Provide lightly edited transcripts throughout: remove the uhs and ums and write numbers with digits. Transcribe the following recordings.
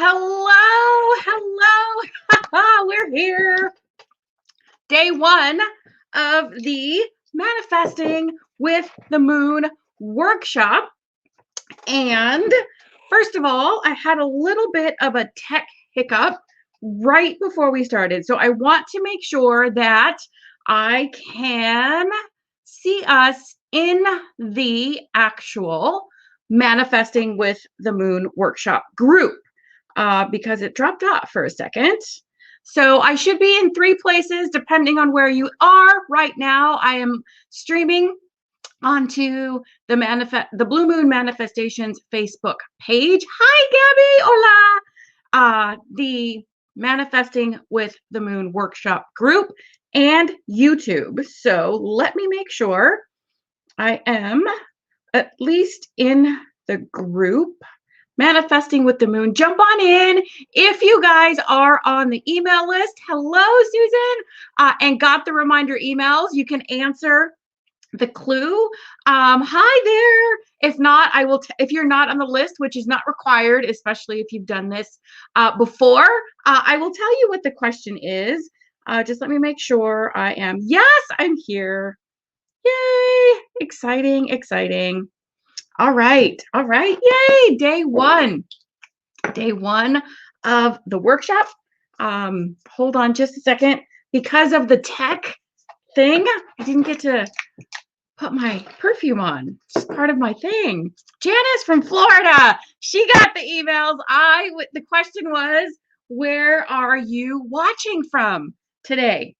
Hello. We're here. Day one of the Manifesting with the Moon workshop. And first of all, I had a little bit of a tech hiccup right before we started. So I want to make sure that I can see us in the actual Manifesting with the Moon workshop group. Because it dropped off for a second. So I should be in 3 places depending on where you are. Right now, I am streaming onto the Blue Moon Manifestations Facebook page. Hi, Gabby. Hola. The Manifesting with the Moon workshop group and YouTube. So let me make sure I am at least in the group. Manifesting with the Moon. Jump on in if you guys are on the email list. Hello, Susan, and got the reminder emails. You can answer the clue. Hi there. If not, I will. If you're not on the list, which is not required, especially if you've done this before, I will tell you what the question is. Just let me make sure I am. Yes, I'm here. Yay! Exciting, exciting. All right. Yay. Day one of the workshop. Hold on just a second. Because of the tech thing, I didn't get to put my perfume on. It's part of my thing. Janice from Florida. She got the emails. The question was, where are you watching from today?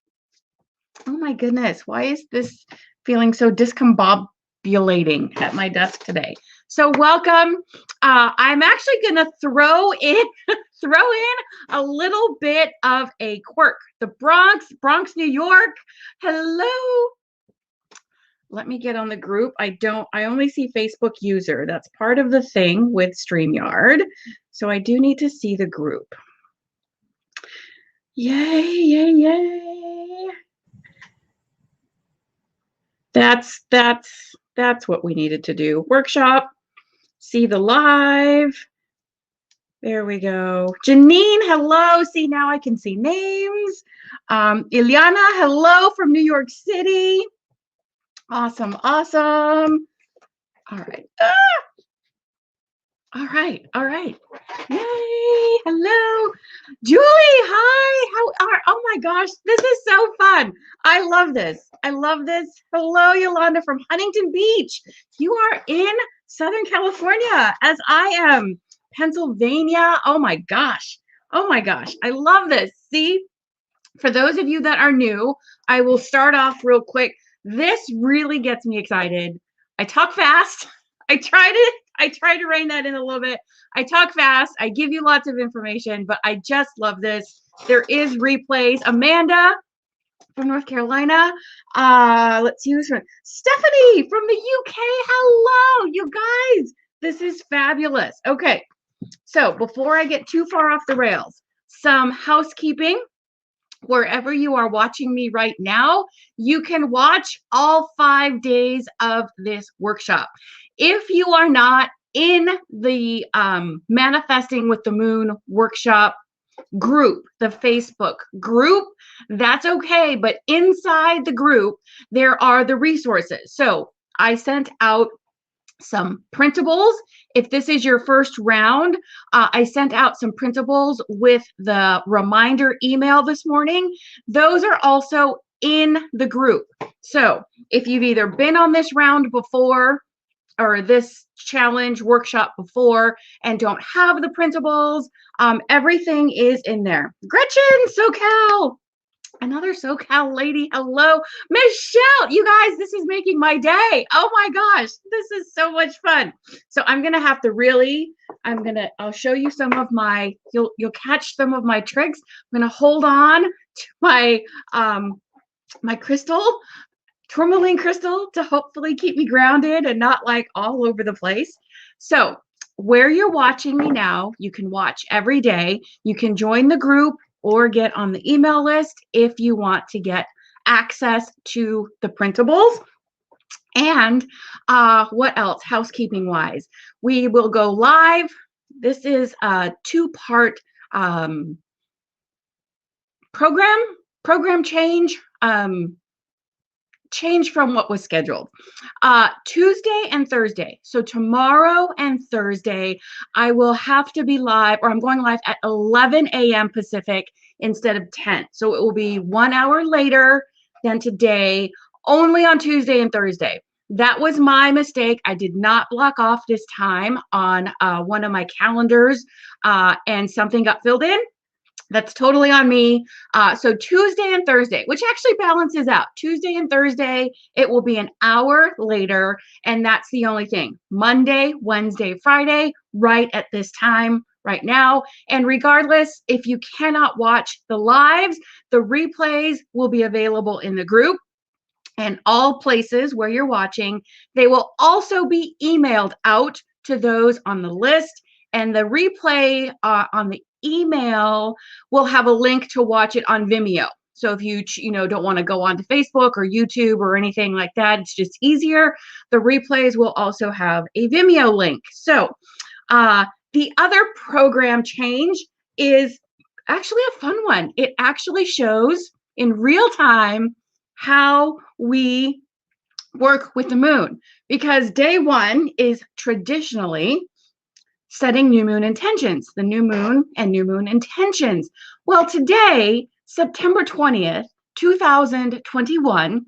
Oh my goodness. Why is this feeling so discombobulating at my desk today? So welcome. I'm actually going to throw in a little bit of a quirk. The Bronx, New York. Hello. Let me get on the group. I only see Facebook user. That's part of the thing with StreamYard. So I do need to see the group. Yay. That's what we needed to do. Workshop, see the live. There we go. Janine, hello. See, now I can see names. Ilyana, hello from New York City. Awesome. All right. All right. Yay. Hello. Julie, hi. Oh my gosh, this is so fun. I love this. Hello, Yolanda from Huntington Beach. You are in Southern California, as I am. Pennsylvania. Oh my gosh. I love this. See, for those of you that are new, I will start off real quick. This really gets me excited. I talk fast. I try to rein that in a little bit. I talk fast. I give you lots of information, but I just love this. There is replays. Amanda from North Carolina. Let's see who's from Stephanie from the UK. Hello, you guys. This is fabulous. Okay, so before I get too far off the rails, some housekeeping. Wherever you are watching me right now, you can watch all 5 days of this workshop. If you are not in the Manifesting with the Moon workshop group, the Facebook group, that's okay. But inside the group, there are the resources. So I sent out some printables. If this is your first round, I sent out some printables with the reminder email this morning. Those are also in the group. So if you've either been on this round before or this challenge workshop before and don't have the printables, everything is in there. Gretchen, SoCal. Another SoCal lady. Hello, Michelle. You guys, this is making my day. Oh my gosh, this is so much fun. So I'm gonna have to I'll show you some of my, you'll catch some of my tricks. I'm gonna hold on to my my crystal, tourmaline crystal, to hopefully keep me grounded and not like all over the place. So where you're watching me now, you can watch every day. You can join the group or get on the email list if you want to get access to the printables. And what else, housekeeping wise? We will go live This is a two-part program change. Change from what was scheduled. Tuesday and Thursday. So tomorrow and Thursday, I will have to be live, or I'm going live at 11 a.m. Pacific instead of 10. So it will be 1 hour later than today, only on Tuesday and Thursday. That was my mistake. I did not block off this time on one of my calendars, and something got filled in. That's totally on me. So Tuesday and Thursday, which actually balances out. Tuesday and Thursday, it will be an hour later, and that's the only thing. Monday, Wednesday, Friday, right at this time, right now. And regardless, if you cannot watch the lives, the replays will be available in the group and all places where you're watching. They will also be emailed out to those on the list, and the replay on the email will have a link to watch it on Vimeo. So if you don't want to go onto Facebook or YouTube or anything like that, it's just easier. The replays will also have a Vimeo link. So the other program change is actually a fun one. It actually shows in real time how we work with the moon, because day one is traditionally setting new moon intentions, the new moon and new moon intentions. Well, today, September 20th, 2021,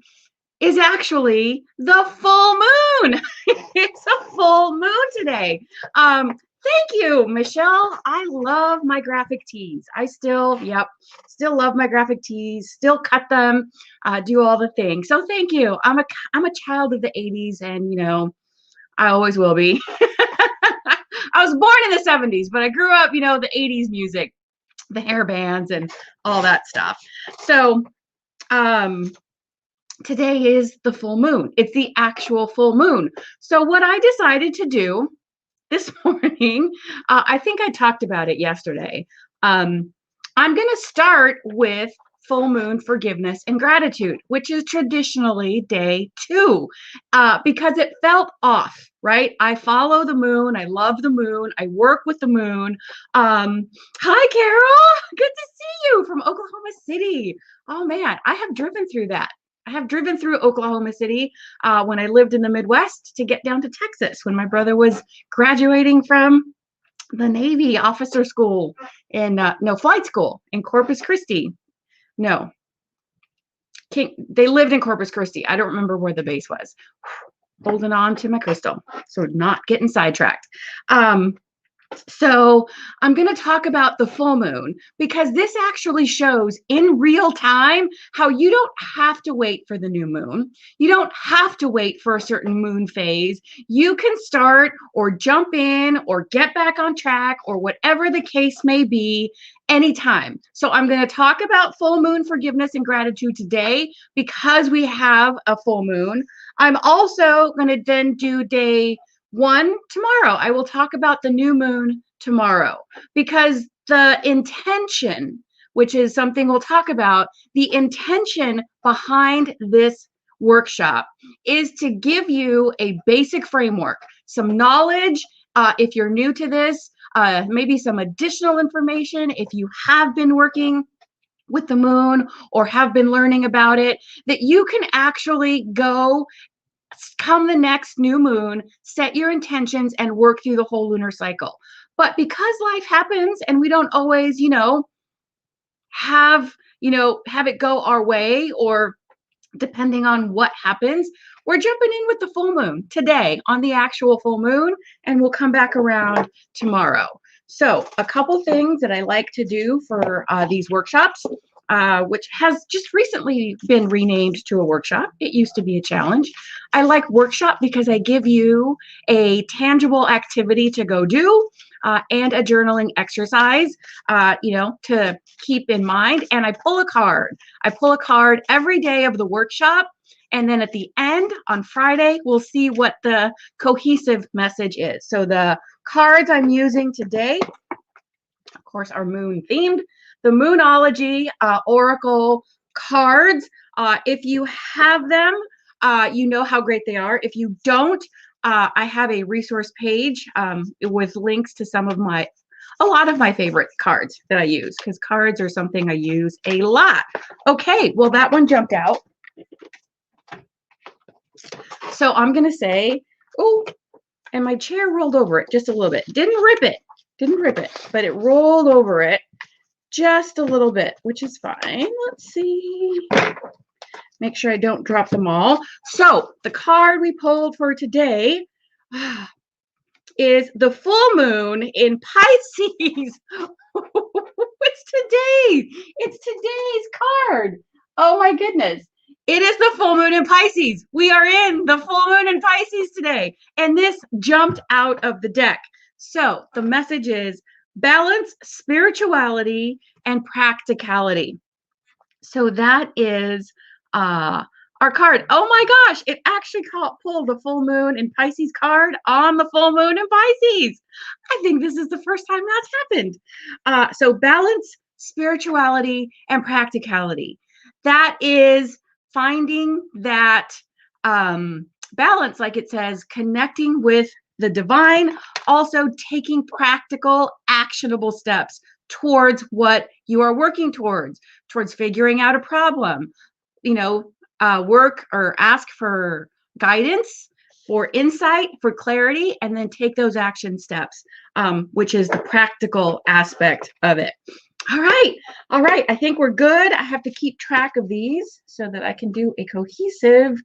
is actually the full moon. It's a full moon today. Thank you, Michelle. I love my graphic tees. I still love my graphic tees, still cut them, do all the things. So thank you. I'm a child of the 80s, and I always will be. I was born in the 70s, but I grew up, the 80s music, the hair bands and all that stuff. So today is the full moon. It's the actual full moon. So what I decided to do this morning, I think I talked about it yesterday. I'm going to start with full moon forgiveness and gratitude, which is traditionally day 2, because it felt off, right? I follow the moon. I love the moon. I work with the moon. Hi, Carol. Good to see you from Oklahoma City. Oh, man, I have driven through that. I have driven through Oklahoma City when I lived in the Midwest to get down to Texas when my brother was graduating from the Navy officer school in, flight school in Corpus Christi. No, they lived in Corpus Christi. I don't remember where the base was. Holding on to my crystal, so not getting sidetracked. So I'm going to talk about the full moon, because this actually shows in real time how you don't have to wait for the new moon. You don't have to wait for a certain moon phase. You can start or jump in or get back on track or whatever the case may be anytime. So I'm going to talk about full moon forgiveness and gratitude today because we have a full moon. I'm also going to then do day 1 tomorrow. I will talk about the new moon tomorrow, because the intention, which is something we'll talk about, the intention behind this workshop is to give you a basic framework, some knowledge if you're new to this, maybe some additional information if you have been working with the moon or have been learning about it, that you can actually go come the next new moon, set your intentions and work through the whole lunar cycle. But because life happens and we don't always, have it go our way, or depending on what happens, we're jumping in with the full moon today on the actual full moon, and we'll come back around tomorrow. So a couple things that I like to do for these workshops, which has just recently been renamed to a workshop. It used to be a challenge. I like workshop because I give you a tangible activity to go do and a journaling exercise, to keep in mind. And I pull a card. I pull a card every day of the workshop. And then at the end on Friday, we'll see what the cohesive message is. So the cards I'm using today, of course, are moon themed. The Moonology Oracle cards. If you have them, you know how great they are. If you don't, I have a resource page with links to a lot of my favorite cards that I use, because cards are something I use a lot. Okay, well, that one jumped out. So I'm going to say, oh, and my chair rolled over it just a little bit. Didn't rip it, but it rolled over it just a little bit, which is fine. Let's see. Make sure I don't drop them all. So the card we pulled for today is the full moon in Pisces. It's today's card. Oh my goodness. It is the full moon in Pisces. We are in the full moon in Pisces today. And this jumped out of the deck. So the message is balance, spirituality, and practicality. So that is our card. Oh my gosh, it actually pulled the full moon in Pisces card on the full moon in Pisces. I think this is the first time that's happened. So balance, spirituality, and practicality. That is finding that balance, like it says, connecting with the divine, also taking practical, actionable steps towards what you are working towards figuring out a problem, work or ask for guidance, for insight, for clarity, and then take those action steps, which is the practical aspect of it. All right. I think we're good. I have to keep track of these so that I can do a cohesive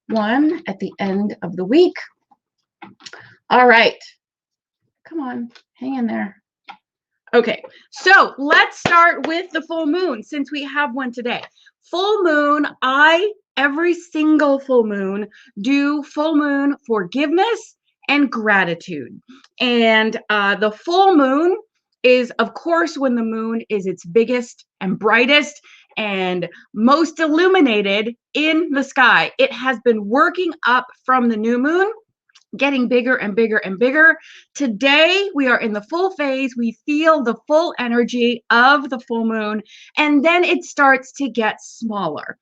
one at the end of the week. All right. Come on, hang in there. Okay, so let's start with the full moon since we have one today. Full moon, every single full moon, do full moon forgiveness and gratitude. And the full moon is, of course, when the moon is its biggest and brightest and most illuminated in the sky. It has been working up from the new moon, getting bigger and bigger and bigger. Today, we are in the full phase. We feel the full energy of the full moon, and then it starts to get smaller.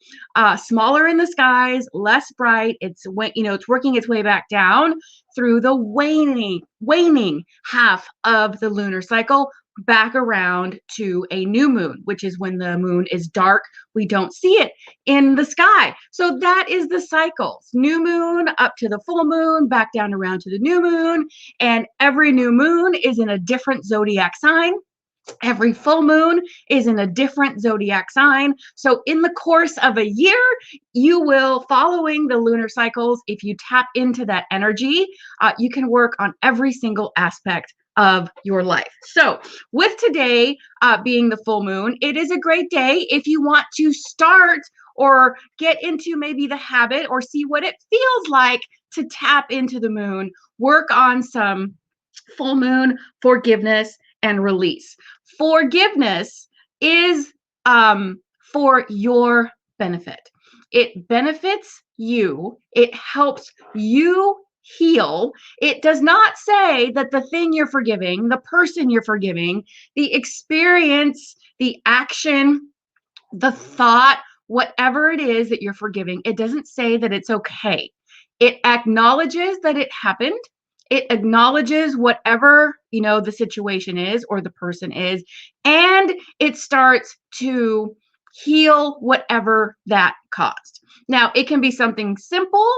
Smaller in the skies, less bright. It's working its way back down through the waning half of the lunar cycle, back around to a new moon, which is when the moon is dark. We don't see it in the sky. So that is the cycles. New moon up to the full moon, back down around to the new moon. And every new moon is in a different zodiac sign. Every full moon is in a different zodiac sign. So in the course of a year, you will, following the lunar cycles, if you tap into that energy, you can work on every single aspect of your life. So with today being the full moon, it is a great day if you want to start or get into maybe the habit or see what it feels like to tap into the moon, work on some full moon forgiveness and release. Forgiveness is for your benefit. It benefits you. It helps you heal. It does not say that the thing you're forgiving, the person you're forgiving, the experience, the action, the thought, whatever it is that you're forgiving, it doesn't say that it's okay. It acknowledges that it happened. It acknowledges whatever, the situation is or the person is, and it starts to heal whatever that caused. Now, it can be something simple,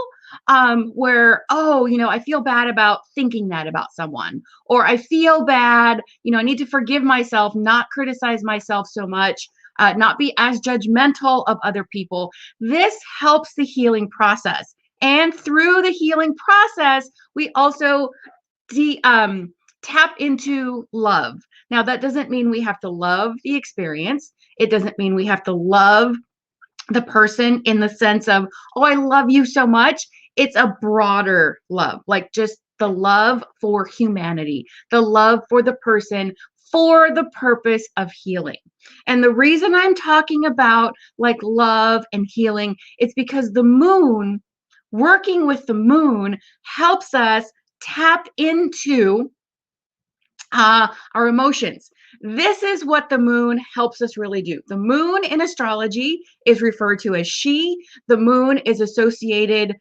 where, I feel bad about thinking that about someone, or I feel bad, I need to forgive myself, not criticize myself so much, not be as judgmental of other people. This helps the healing process. And through the healing process, we also tap into love. Now, that doesn't mean we have to love the experience. It doesn't mean we have to love the person in the sense of, oh, I love you so much. It's a broader love, like just the love for humanity, the love for the person, for the purpose of healing. And the reason I'm talking about like love and healing, it's because the moon, working with the moon, helps us tap into our emotions. This is what the moon helps us really do. The moon in astrology is referred to as she. The moon is associated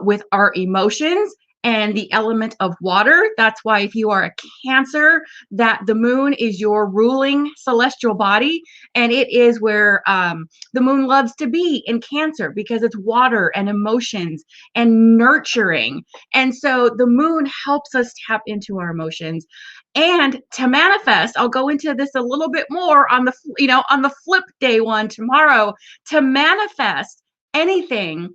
with our emotions and the element of water. That's why if you are a Cancer, that the moon is your ruling celestial body, and it is where the moon loves to be in Cancer because it's water and emotions and nurturing. And so the moon helps us tap into our emotions. And to manifest, I'll go into this a little bit more on the, on the flip day one tomorrow. To manifest anything,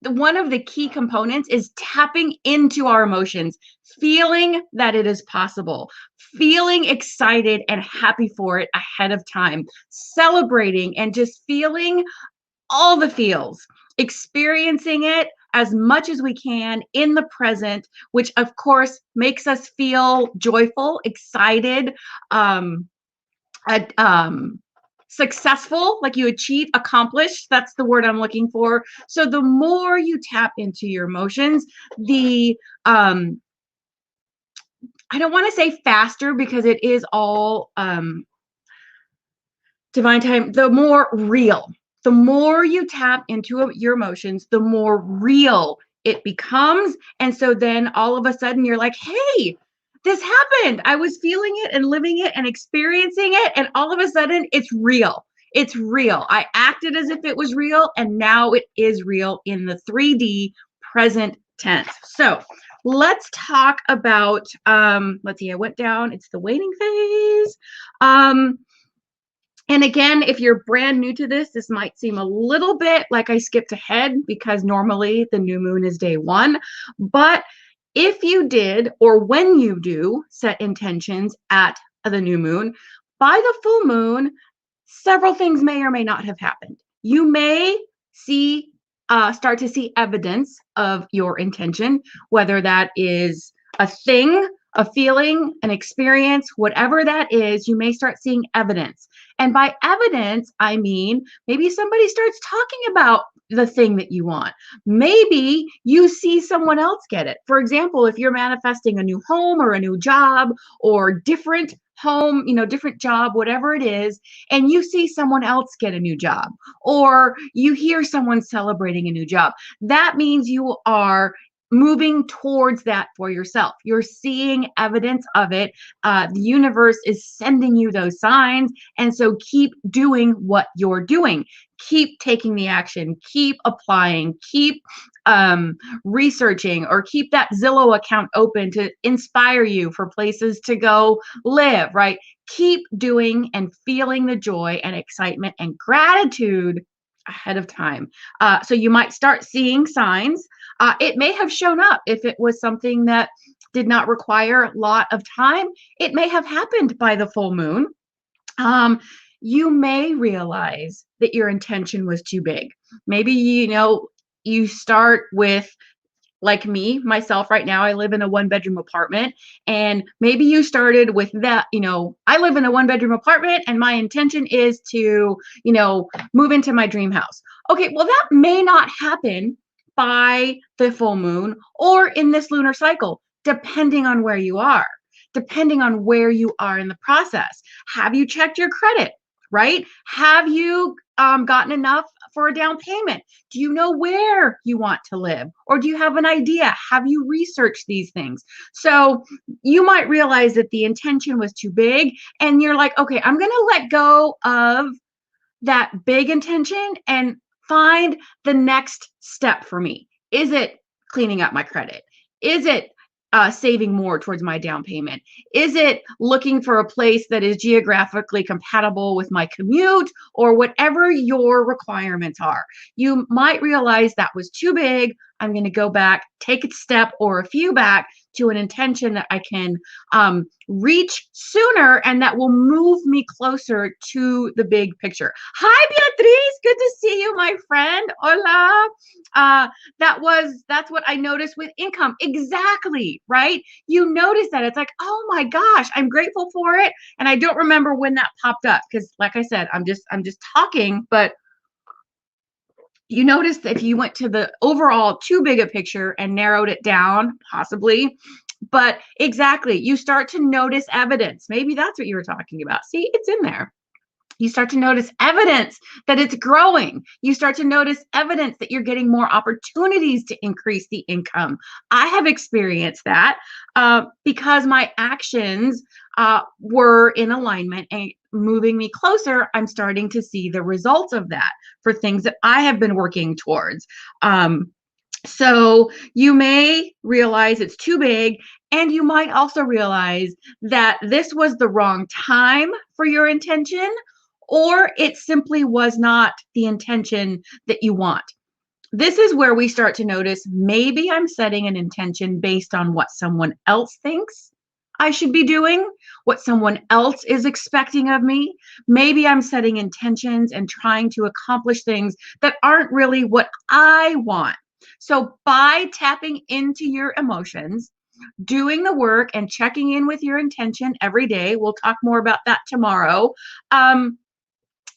one of the key components is tapping into our emotions, feeling that it is possible, feeling excited and happy for it ahead of time, celebrating and just feeling all the feels, experiencing it as much as we can in the present, which of course makes us feel joyful, excited, uh, um, successful, like you achieve, accomplished. That's the word I'm looking for. So the more you tap into your emotions, the I don't want to say faster because it is all divine time, the more real. The more you tap into your emotions, the more real it becomes. And so then all of a sudden you're like, hey, this happened. I was feeling it and living it and experiencing it. And all of a sudden it's real. It's real. I acted as if it was real, and now it is real in the 3D present tense. So let's talk about, let's see, I went down. It's the waiting phase. And again, if you're brand new to this, this might seem a little bit like I skipped ahead because normally the new moon is day one. But if you did, or when you do set intentions at the new moon, by the full moon, several things may or may not have happened. You may start to see evidence of your intention, whether that is a thing, a feeling, an experience, whatever that is, you may start seeing evidence. And by evidence, I mean maybe somebody starts talking about the thing that you want. Maybe you see someone else get it. For example, if you're manifesting a new home or a new job or different home, different job, whatever it is, and you see someone else get a new job, or you hear someone celebrating a new job, that means you are moving towards that for yourself. You're seeing evidence of it. The universe is sending you those signs. And so keep doing what you're doing. Keep taking the action, keep applying, keep researching, or keep that Zillow account open to inspire you for places to go live, right? Keep doing and feeling the joy and excitement and gratitude ahead of time. So you might start seeing signs. It may have shown up if it was something that did not require a lot of time. It may have happened by the full moon. You may realize that your intention was too big. Maybe, you start with, like myself right now, I live in a 1-bedroom apartment, and maybe you started with that, I live in a 1-bedroom apartment and my intention is to, move into my dream house. Okay, well, that may not happen by the full moon or in this lunar cycle, depending on where you are, depending on where you are in the process. Have you checked your credit, right? Have you gotten enough for a down payment? Do you know where you want to live? Or do you have an idea? Have you researched these things? So you might realize that the intention was too big and you're like, okay, I'm going to let go of that big intention and find the next step for me. Is it cleaning up my credit? Is it saving more towards my down payment? Is it looking for a place that is geographically compatible with my commute, or whatever your requirements are? You might realize that was too big. I'm going to go back, take a step or a few back to an intention that I can reach sooner and that will move me closer to the big picture. Hi, Beatriz. Good to see you, my friend. Hola. That's what I noticed with income. Exactly, right? You notice that. It's like, oh my gosh, I'm grateful for it. And I don't remember when that popped up because, like I said, I'm just talking, but you notice that if you went to the overall too big a picture and narrowed it down, possibly, but exactly, you start to notice evidence. Maybe that's what you were talking about. See, it's in there. You start to notice evidence that it's growing. You start to notice evidence that you're getting more opportunities to increase the income. I have experienced that because my actions were in alignment and moving me closer. I'm starting to see the results of that for things that I have been working towards. So you may realize it's too big, and you might also realize that this was the wrong time for your intention, or it simply was not the intention that you want. This is where we start to notice maybe I'm setting an intention based on what someone else thinks I should be doing, what someone else is expecting of me. Maybe I'm setting intentions and trying to accomplish things that aren't really what I want. So by tapping into your emotions, doing the work and checking in with your intention every day, we'll talk more about that tomorrow.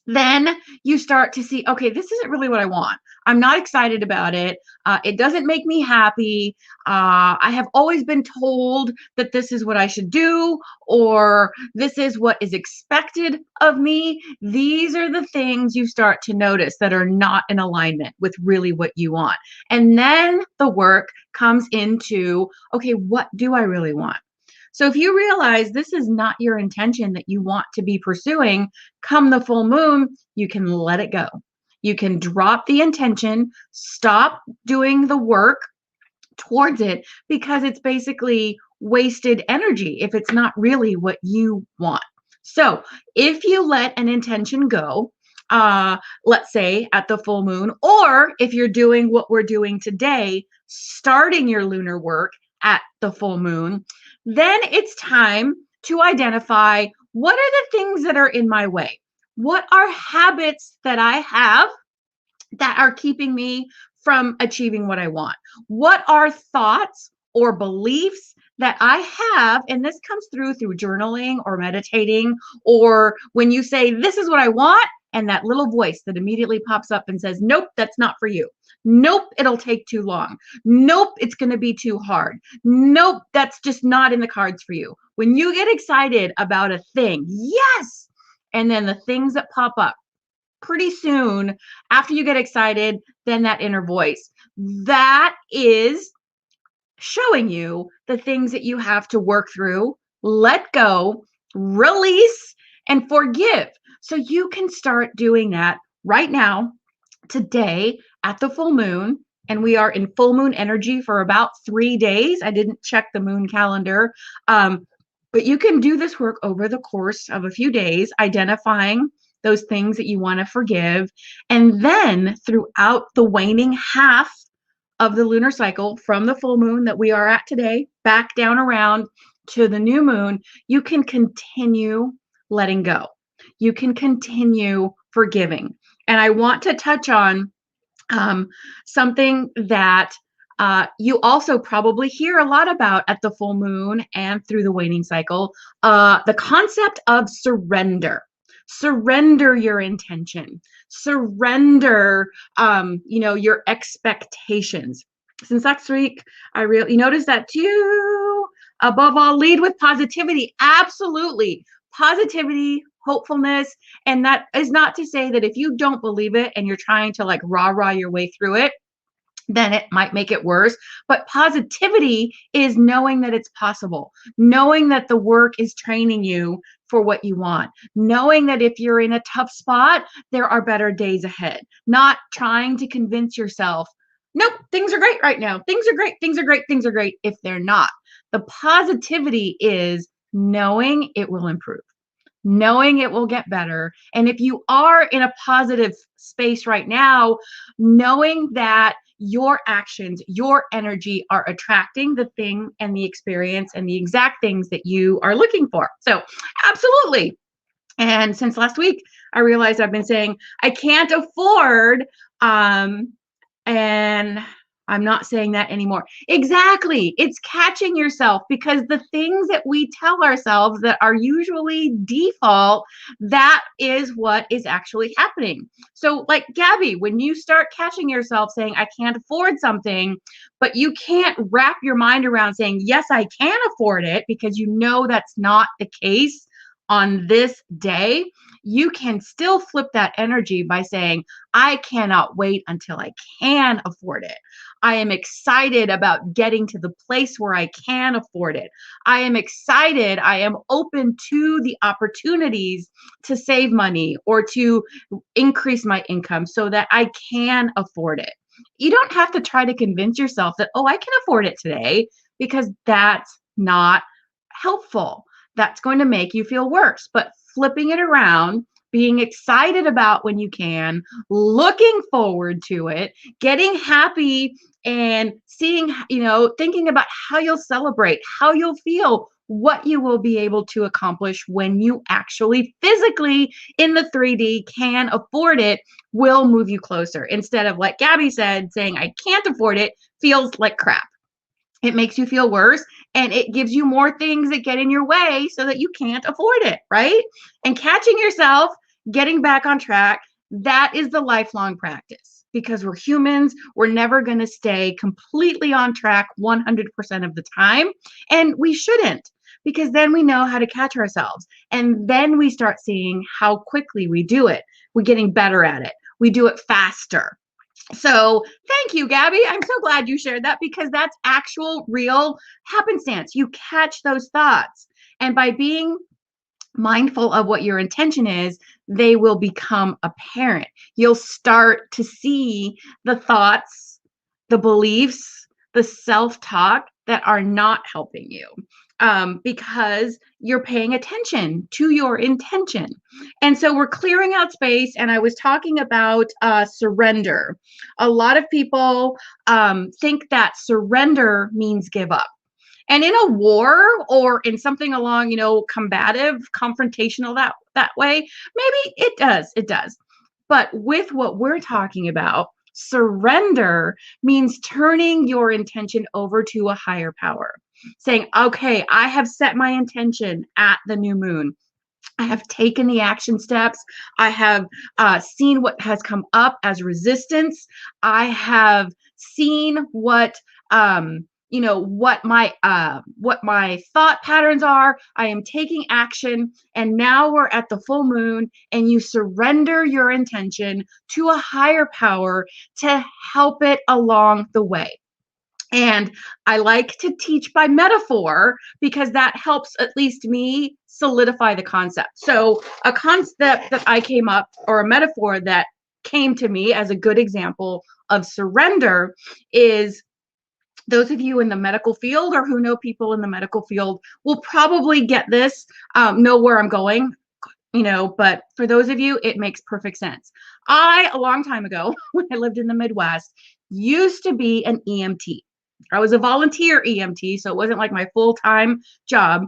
Then you start to see, okay, this isn't really what I want. I'm not excited about it. It doesn't make me happy. I have always been told that this is what I should do, or this is what is expected of me. These are the things you start to notice that are not in alignment with really what you want. And then the work comes into, okay, what do I really want? So if you realize this is not your intention that you want to be pursuing, come the full moon, you can let it go. You can drop the intention, stop doing the work towards it, because it's basically wasted energy if it's not really what you want. So if you let an intention go, let's say at the full moon, or if you're doing what we're doing today, starting your lunar work at the full moon, then it's time to identify what are the things that are in my way? What are habits that I have that are keeping me from achieving what I want? What are thoughts or beliefs that I have? And this comes through journaling or meditating, or when you say, this is what I want, and that little voice that immediately pops up and says, nope, that's not for you. Nope, it'll take too long. Nope, it's going to be too hard. Nope, that's just not in the cards for you. When you get excited about a thing, yes, and then the things that pop up pretty soon after you get excited, then that inner voice, that is showing you the things that you have to work through, let go, release, and forgive. So you can start doing that right now, today, at the full moon. And we are in full moon energy for about 3 days. I didn't check the moon calendar. But you can do this work over the course of a few days, identifying those things that you want to forgive. And then throughout the waning half of the lunar cycle, from the full moon that we are at today, back down around to the new moon, you can continue letting go. You can continue forgiving. And I want to touch on something that you also probably hear a lot about at the full moon and through the waning cycle, the concept of surrender. Surrender your intention. Surrender, your expectations. Since last week, I really noticed that too. Above all, lead with positivity. Absolutely. Positivity, hopefulness. And that is not to say that if you don't believe it and you're trying to like rah-rah your way through it, then it might make it worse. But positivity is knowing that it's possible, knowing that the work is training you for what you want, knowing that if you're in a tough spot, there are better days ahead, not trying to convince yourself, nope, things are great right now. Things are great. Things are great. Things are great if they're not. The positivity is knowing it will improve, knowing it will get better. And if you are in a positive space right now, knowing that your actions, your energy are attracting the thing and the experience and the exact things that you are looking for. So absolutely. And since last week, I realized I've been saying I can't afford, and I'm not saying that anymore. Exactly. It's catching yourself, because the things that we tell ourselves that are usually default, that is what is actually happening. So like Gabby, when you start catching yourself saying, I can't afford something, but you can't wrap your mind around saying, yes, I can afford it, because you know that's not the case on this day, you can still flip that energy by saying, I cannot wait until I can afford it. I am excited about getting to the place where I can afford it. I am excited. I am open to the opportunities to save money or to increase my income so that I can afford it. You don't have to try to convince yourself that, oh, I can afford it today, because that's not helpful. That's going to make you feel worse. But flipping it around, being excited about when you can, looking forward to it, getting happy and seeing, thinking about how you'll celebrate, how you'll feel, what you will be able to accomplish when you actually physically in the 3D can afford it, will move you closer. Instead of, like Gabby said, saying, I can't afford it, feels like crap. It makes you feel worse, and it gives you more things that get in your way so that you can't afford it, right? And catching yourself, getting back on track, that is the lifelong practice, because we're humans. We're never going to stay completely on track 100% of the time, and we shouldn't, because then we know how to catch ourselves, and then we start seeing how quickly we do it. We're getting better at it. We do it faster. So thank you, Gabby. I'm so glad you shared that, because that's actual, real happenstance. You catch those thoughts. And by being mindful of what your intention is, they will become apparent. You'll start to see the thoughts, the beliefs, the self-talk that are not helping you, because you're paying attention to your intention. And so we're clearing out space. And I was talking about surrender. A lot of people think that surrender means give up. And in a war or in something along, combative, confrontational that way, maybe it does. But with what we're talking about, surrender means turning your intention over to a higher power, saying, okay, I have set my intention at the new moon. I have taken the action steps. I have seen what has come up as resistance. I have seen what what my thought patterns are. I am taking action, and now we're at the full moon, and you surrender your intention to a higher power to help it along the way. And I like to teach by metaphor, because that helps at least me solidify the concept. So a concept that I came up, or a metaphor that came to me as a good example of surrender, is, those of you in the medical field or who know people in the medical field will probably get this, know where I'm going, but for those of you, it makes perfect sense. I, a long time ago, when I lived in the Midwest, used to be an EMT. I was a volunteer EMT, so it wasn't like my full-time job,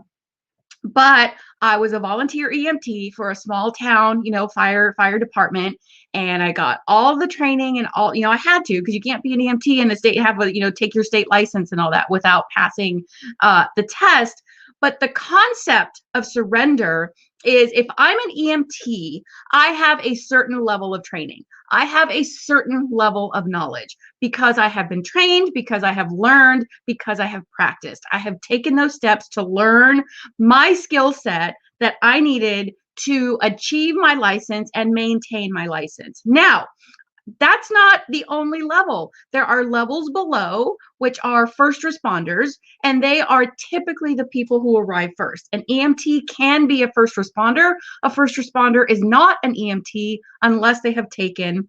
but I was a volunteer EMT for a small town, fire department. And I got all the training and all, I had to, because you can't be an EMT in the state, have a, take your state license and all that without passing the test. But the concept of surrender is, if I'm an EMT, I have a certain level of training. I have a certain level of knowledge, because I have been trained, because I have learned, because I have practiced. I have taken those steps to learn my skill set that I needed to achieve my license and maintain my license. Now, that's not the only level. There are levels below, which are first responders, and they are typically the people who arrive first. An EMT can be a first responder. A first responder is not an EMT unless they have taken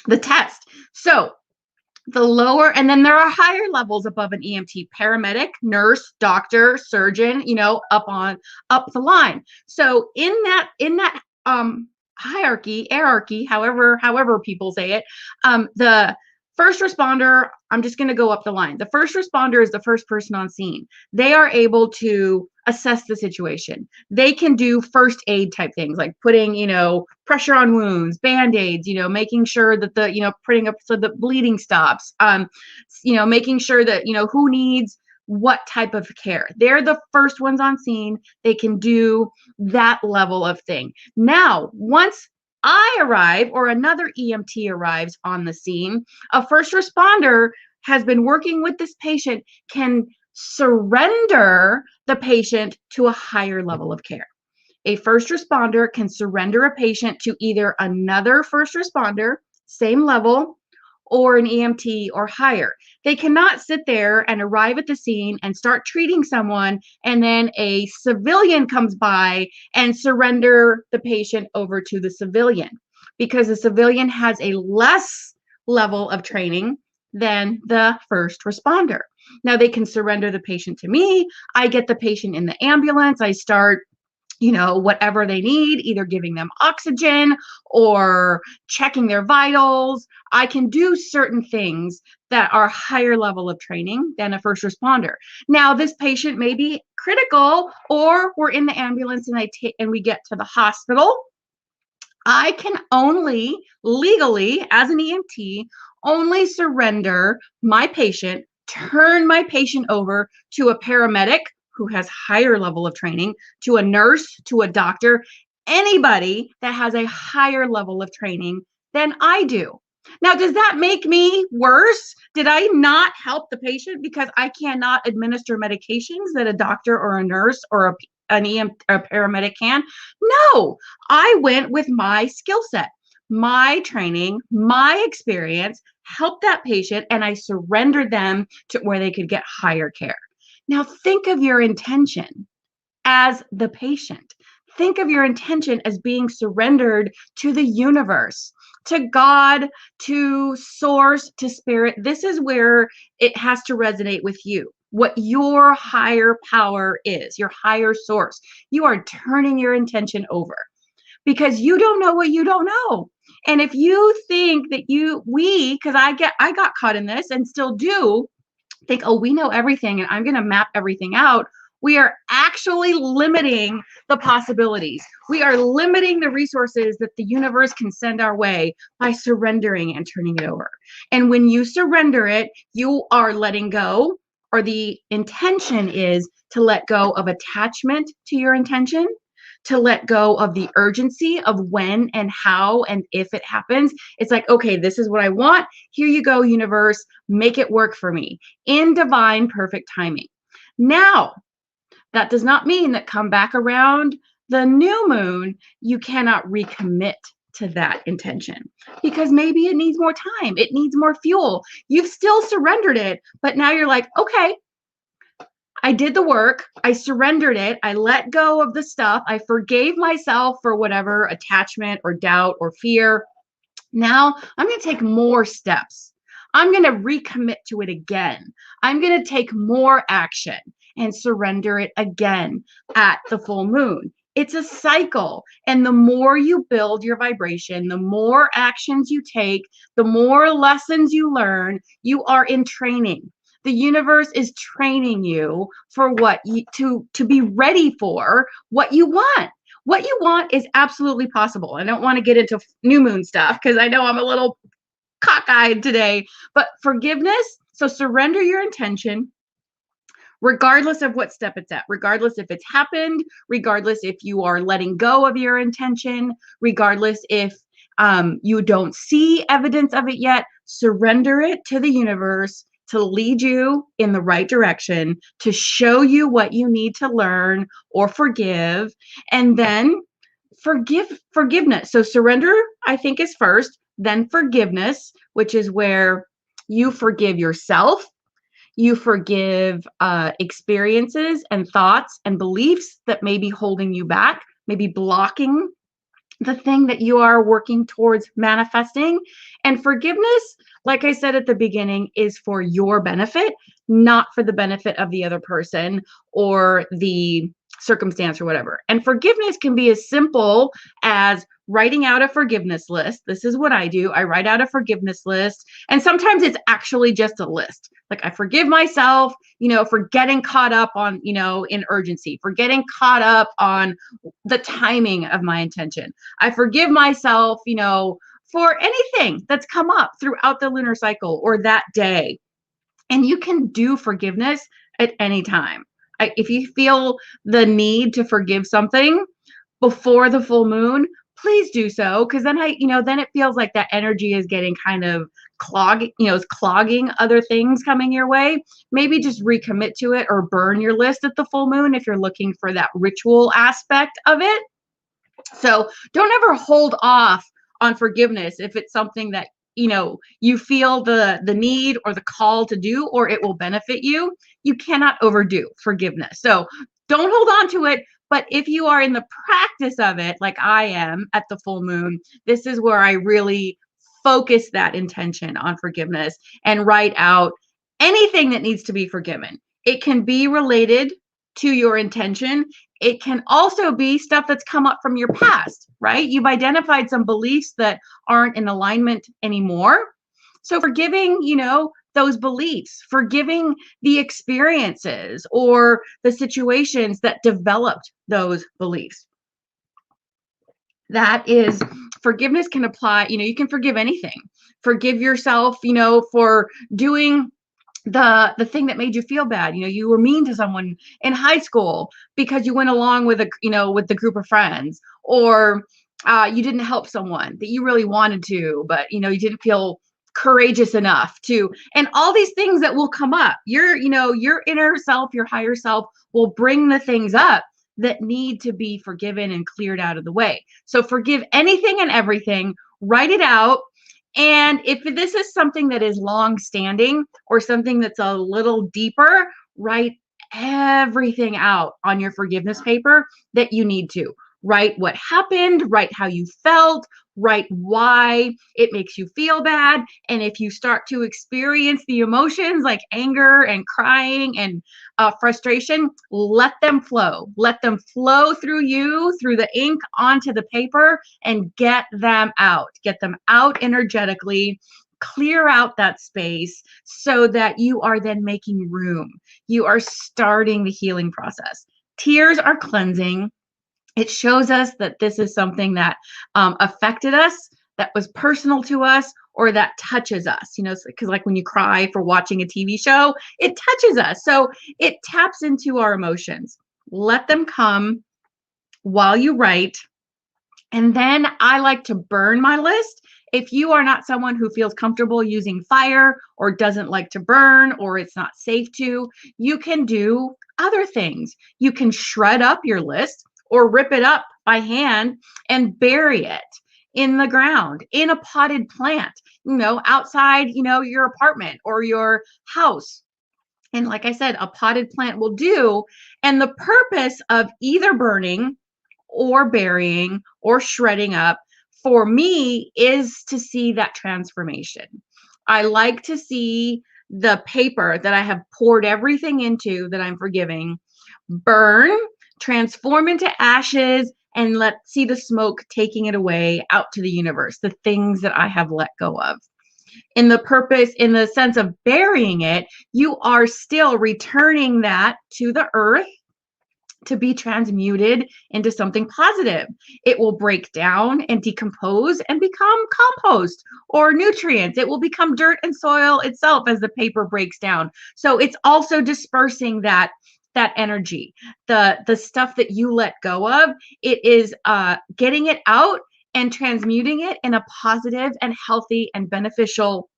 the test. So the lower, and then there are higher levels above an EMT: paramedic, nurse, doctor, surgeon, up the line. So in that hierarchy, however people say it, the first responder, I'm just going to go up the line. The first responder is the first person on scene. They are able to assess the situation. They can do first aid type things, like putting, pressure on wounds, Band-Aids, making sure that putting up so the bleeding stops, making sure that, who needs what type of care. They're the first ones on scene. They can do that level of thing. Now, once I arrive, or another EMT arrives on the scene, a first responder has been working with this patient, can surrender the patient to a higher level of care. A first responder can surrender a patient to either another first responder, same level, or an EMT or higher. They cannot sit there and arrive at the scene and start treating someone, and then a civilian comes by and surrender the patient over to the civilian, because the civilian has a less level of training than the first responder. Now they can surrender the patient to me. I get the patient in the ambulance. I start whatever they need, either giving them oxygen or checking their vitals. I can do certain things that are higher level of training than a first responder. Now, this patient may be critical, or we're in the ambulance and we get to the hospital. I can only legally, as an EMT, only surrender my patient, turn my patient over to a paramedic who has higher level of training, to a nurse, to a doctor, anybody that has a higher level of training than I do. Now, does that make me worse? Did I not help the patient because I cannot administer medications that a doctor or a nurse or an EM or a paramedic can? No, I went with my skill set, my training, my experience, helped that patient, and I surrendered them to where they could get higher care. Now, think of your intention as the patient. Think of your intention as being surrendered to the universe, to God, to source, to spirit. This is where it has to resonate with you. What your higher power is, your higher source. You are turning your intention over because you don't know what you don't know. And if you think that because I got caught in this and still do, think, oh, we know everything and I'm going to map everything out, we are actually limiting the possibilities. We are limiting the resources that the universe can send our way by surrendering and turning it over. And when you surrender it, you are letting go, or the intention is to let go of attachment to your intention, to let go of the urgency of when and how and if it happens. It's like, okay, this is what I want. Here you go, universe. Make it work for me in divine perfect timing. Now, that does not mean that come back around the new moon, you cannot recommit to that intention, because maybe it needs more time. It needs more fuel. You've still surrendered it, but now you're like, okay, I did the work. I surrendered it. I let go of the stuff. I forgave myself for whatever attachment or doubt or fear. Now I'm going to take more steps. I'm going to recommit to it again. I'm going to take more action and surrender it again at the full moon. It's a cycle. And the more you build your vibration, the more actions you take, the more lessons you learn, you are in training. The universe is training you for to be ready for what you want. What you want is absolutely possible. I don't want to get into new moon stuff because I know I'm a little cockeyed today, but forgiveness. So surrender your intention, regardless of what step it's at, regardless if it's happened, regardless if you are letting go of your intention, regardless if you don't see evidence of it yet, surrender it to the universe to lead you in the right direction, to show you what you need to learn or forgive, and then forgiveness. So surrender, I think, is first, then forgiveness, which is where you forgive yourself, you forgive experiences and thoughts and beliefs that may be holding you back, maybe blocking the thing that you are working towards manifesting. And forgiveness, like I said at the beginning, is for your benefit, not for the benefit of the other person or the circumstance or whatever. And forgiveness can be as simple as writing out a forgiveness list. This is what I do. I write out a forgiveness list. And sometimes it's actually just a list. Like, I forgive myself, for getting caught up on, in urgency, for getting caught up on the timing of my intention. I forgive myself, for anything that's come up throughout the lunar cycle or that day. And you can do forgiveness at any time. If you feel the need to forgive something before the full moon, please do so, because then then it feels like that energy is getting kind of is clogging other things coming your way, maybe just recommit to it or burn your list at the full moon if you're looking for that ritual aspect of it. So don't ever hold off on forgiveness if it's something that you feel the need or the call to do, or it will benefit you. You cannot overdo forgiveness. So don't hold on to it. But if you are in the practice of it, like I am at the full moon, this is where I really focus that intention on forgiveness and write out anything that needs to be forgiven. It can be related to your intention. It can also be stuff that's come up from your past, right? You've identified some beliefs that aren't in alignment anymore. So forgiving, those beliefs, forgiving the experiences or the situations that developed those beliefs. That is, forgiveness can apply, you can forgive anything. Forgive yourself, for doing the thing that made you feel bad. You were mean to someone in high school because you went along with with the group of friends, or you didn't help someone that you really wanted to, but you didn't feel courageous enough to, and all these things that will come up. Your inner self, your higher self will bring the things up that need to be forgiven and cleared out of the way. So forgive anything and everything, write it out. And if this is something that is long standing or something that's a little deeper, write everything out on your forgiveness paper that you need to. Write what happened, write how you felt, write why it makes you feel bad. And if you start to experience the emotions like anger and crying and frustration, let them flow. Let them flow through you, through the ink onto the paper, and get them out. Get them out energetically. Clear out that space so that you are then making room. You are starting the healing process. Tears are cleansing. It shows us that this is something that affected us, that was personal to us, or that touches us, because like when you cry for watching a TV show, it touches us. So it taps into our emotions. Let them come while you write. And then I like to burn my list. If you are not someone who feels comfortable using fire or doesn't like to burn, or it's not safe to, you can do other things. You can shred up your list or rip it up by hand and bury it in the ground, in a potted plant, outside, your apartment or your house. And like I said, a potted plant will do. And the purpose of either burning or burying or shredding up for me is to see that transformation. I like to see the paper that I have poured everything into that I'm forgiving burn, transform into ashes, and let's see the smoke taking it away out to the universe, the things that I have let go of. In the sense of burying it, you are still returning that to the earth to be transmuted into something positive. It will break down and decompose and become compost or nutrients. It will become dirt and soil itself as the paper breaks down. So it's also dispersing that energy, the stuff that you let go of. It is getting it out and transmuting it in a positive and healthy and beneficial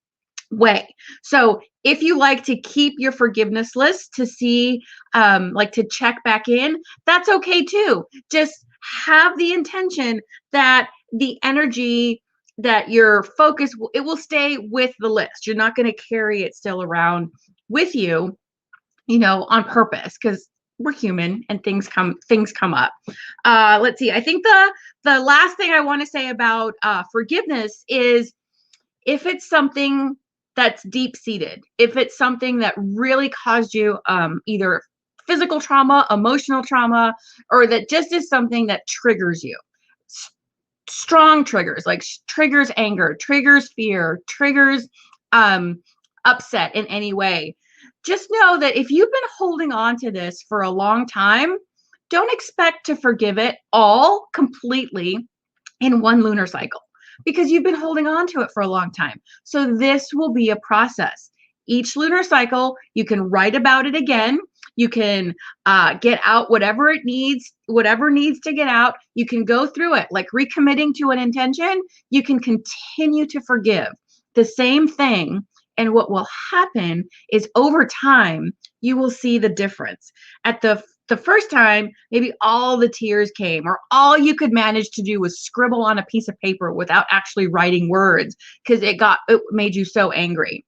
way. So if you like to keep your forgiveness list to see, like to check back in, that's okay too. Just have the intention that the energy, that your focus, it will stay with the list. You're not going to carry it still around with you, on purpose, because we're human and things come up. Let's see. I think the last thing I want to say about forgiveness is, if it's something that's deep-seated, if it's something that really caused you either physical trauma, emotional trauma, or that just is something that triggers you, strong triggers, like triggers anger, triggers fear, triggers upset in any way, just know that if you've been holding on to this for a long time, don't expect to forgive it all completely in one lunar cycle, because you've been holding on to it for a long time. So this will be a process. Each lunar cycle, you can write about it again. You can get out whatever needs to get out. You can go through it, like recommitting to an intention. You can continue to forgive the same thing. And what will happen is over time, you will see the difference. At the first time, maybe all the tears came, or all you could manage to do was scribble on a piece of paper without actually writing words because it made you so angry.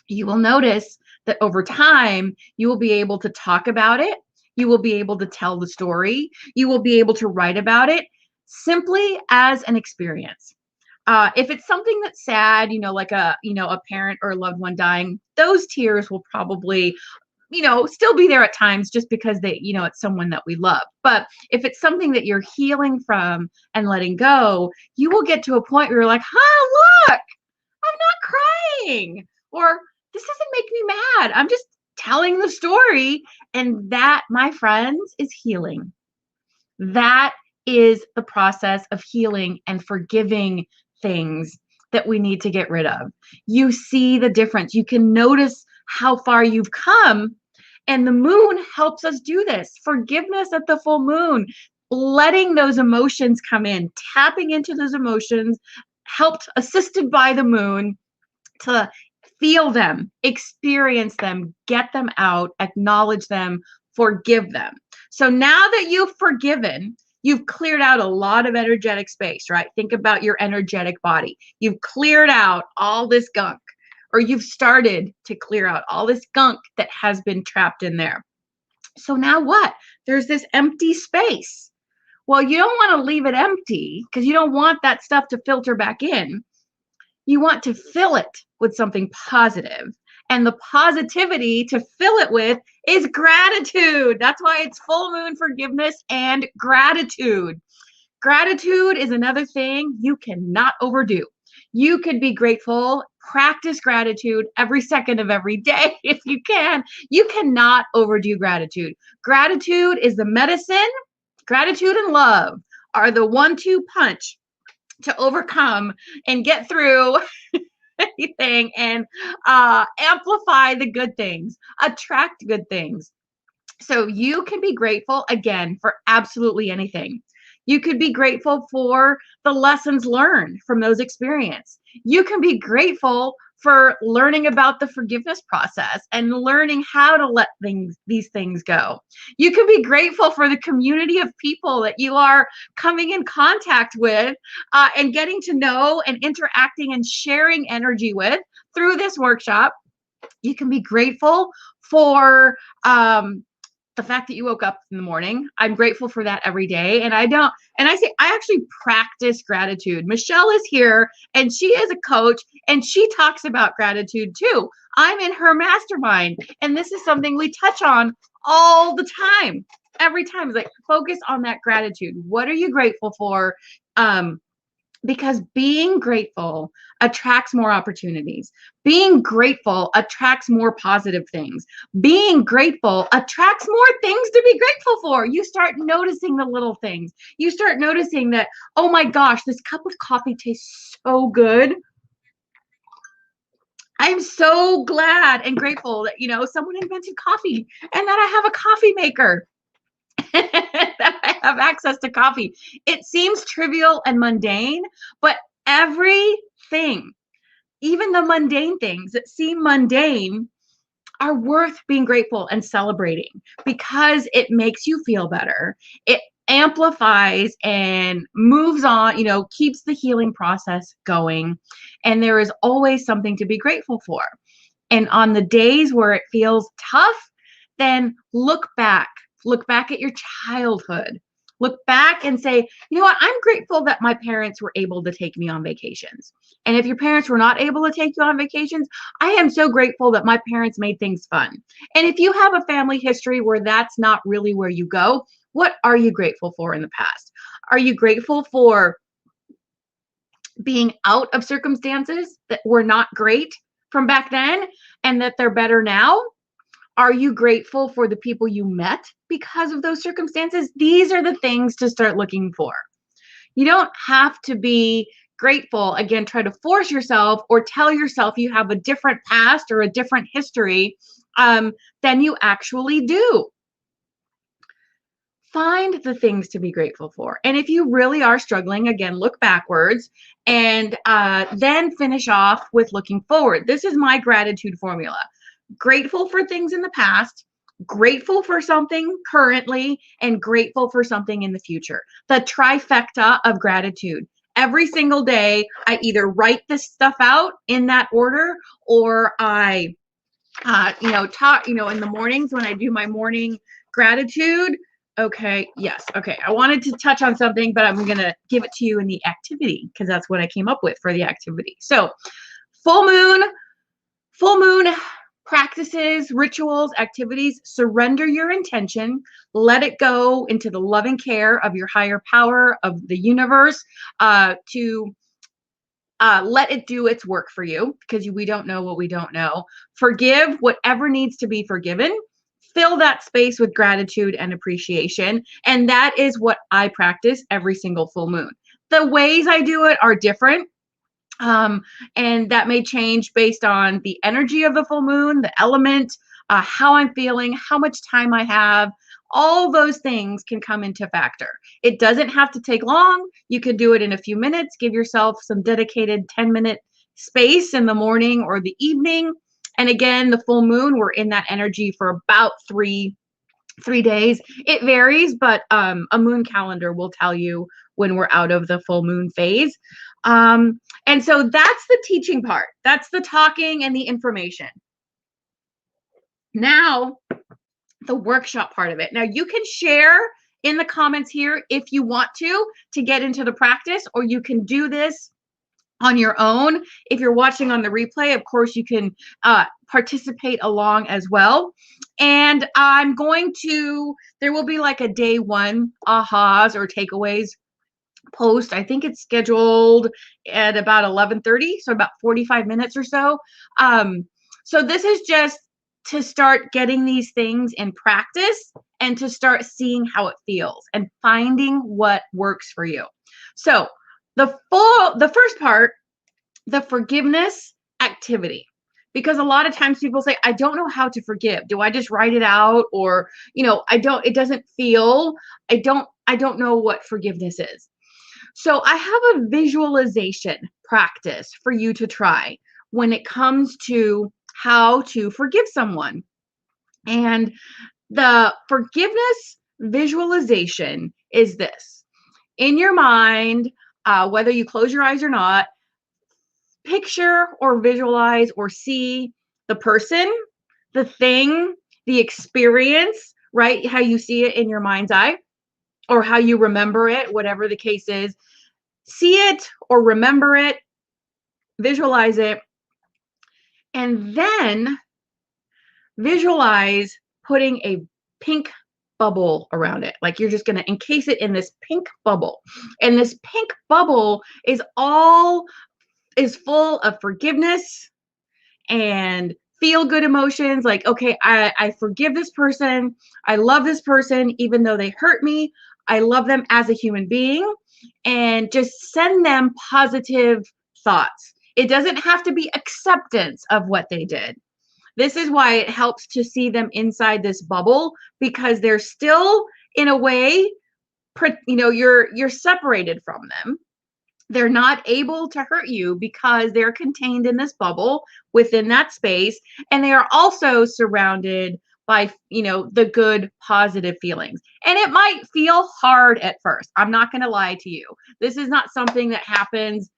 You will notice that over time, you will be able to talk about it. You will be able to tell the story. You will be able to write about it simply as an experience. If it's something that's sad, like a parent or a loved one dying, those tears will probably still be there at times just because it's someone that we love. But if it's something that you're healing from and letting go, you will get to a point where you're like, look, I'm not crying. Or this doesn't make me mad. I'm just telling the story. And that, my friends, is healing. That is the process of healing and forgiving things that we need to get rid of. You see the difference. You can notice how far you've come. And the moon helps us do this. Forgiveness at the full moon, letting those emotions come in, tapping into those emotions, assisted by the moon to feel them, experience them, get them out, acknowledge them, forgive them. So now that you've forgiven, you've cleared out a lot of energetic space, right? Think about your energetic body. You've cleared out all this gunk, or you've started to clear out all this gunk that has been trapped in there. So now what? There's this empty space. Well, you don't want to leave it empty because you don't want that stuff to filter back in. You want to fill it with something positive. And the positivity to fill it with is gratitude. That's why it's full moon forgiveness and gratitude. Gratitude is another thing you cannot overdo. You could be grateful, practice gratitude every second of every day if you can. You cannot overdo gratitude. Gratitude is the medicine. Gratitude and love are the 1-2 punch to overcome and get through anything and amplify the good things, attract good things. So you can be grateful, again, for absolutely anything. You could be grateful for the lessons learned from those experiences. You can be grateful for learning about the forgiveness process and learning how to let these things go. You can be grateful for the community of people that you are coming in contact with and getting to know and interacting and sharing energy with through this workshop. You can be grateful for the fact that you woke up in the morning. I'm grateful for that every day. And I actually practice gratitude. Michelle is here and she is a coach and she talks about gratitude too. I'm in her mastermind and this is something we touch on all the time. Every time it's like, focus on that gratitude. What are you grateful for? Because being grateful attracts more opportunities. Being grateful attracts more positive things. Being grateful attracts more things to be grateful for. You start noticing the little things. You start noticing that, oh my gosh, this cup of coffee tastes so good. I'm so glad and grateful that, someone invented coffee and that I have a coffee maker. That I have access to coffee. It seems trivial and mundane, but everything, even the mundane things that seem mundane, are worth being grateful and celebrating because it makes you feel better. It amplifies and moves on, keeps the healing process going. And there is always something to be grateful for. And on the days where it feels tough, then look back at your childhood. Look back and say, you know what? I'm grateful that my parents were able to take me on vacations. And if your parents were not able to take you on vacations, I am so grateful that my parents made things fun. And if you have a family history where that's not really where you go, what are you grateful for in the past? Are you grateful for being out of circumstances that were not great from back then and that they're better now? Are you grateful for the people you met because of those circumstances? These are the things to start looking for. You don't have to be grateful, again, try to force yourself or tell yourself you have a different past or a different history than you actually do. find the things to be grateful for. And if you really are struggling, again, look backwards and then finish off with looking forward. This is my gratitude formula. Grateful for things in the past, grateful for something currently, and grateful for something in the future. The trifecta of gratitude. Every single day, I either write this stuff out in that order, or I, in the mornings when I do my morning gratitude. Okay, yes. Okay, I wanted to touch on something, but I'm going to give it to you in the activity because that's what I came up with for the activity. So, full moon practices, rituals, activities, surrender your intention, let it go into the loving care of your higher power, of the universe, to let it do its work for you, because we don't know what we don't know. Forgive whatever needs to be forgiven. Fill that space with gratitude and appreciation. And that is what I practice every single full moon. The ways I do it are different. And that may change based on the energy of the full moon, the element, how I'm feeling, how much time I have. All those things can come into factor. It doesn't have to take long. You can do it in a few minutes. Give yourself some dedicated 10-minute space in the morning or the evening. And again, the full moon, we're in that energy for about three days. It varies, but a moon calendar will tell you when we're out of the full moon phase. And so that's the teaching part. That's the talking and the information. Now, the workshop part of it. Now, you can share in the comments here if you want to get into the practice, or you can do this on your own. If you're watching on the replay, of course, you can participate along as well. And there will be like a day one ahas or takeaways post. I think it's scheduled at about 11:30, so about 45 minutes or so. So this is just to start getting these things in practice and to start seeing how it feels and finding what works for you. So the first part, the forgiveness activity, because a lot of times people say, I don't know how to forgive. Do I just write it out? Or, it doesn't feel, I don't know what forgiveness is. So I have a visualization practice for you to try when it comes to how to forgive someone. And the forgiveness visualization is this. In your mind, whether you close your eyes or not, picture or visualize or see the person, the thing, the experience, right? How you see it in your mind's eye, or how you remember it, whatever the case is. See it or remember it, visualize it, and then visualize putting a pink bubble around it. Like you're just going to encase it in this pink bubble. And this pink bubble is full of forgiveness and feel good emotions. Like, okay, I forgive this person. I love this person, even though they hurt me. I love them as a human being, and just send them positive thoughts. It doesn't have to be acceptance of what they did. This is why it helps to see them inside this bubble, because they're still, in a way, you're separated from them. They're not able to hurt you because they're contained in this bubble within that space. And they are also surrounded by, the good, positive feelings. And it might feel hard at first. I'm not going to lie to you. This is not something that happens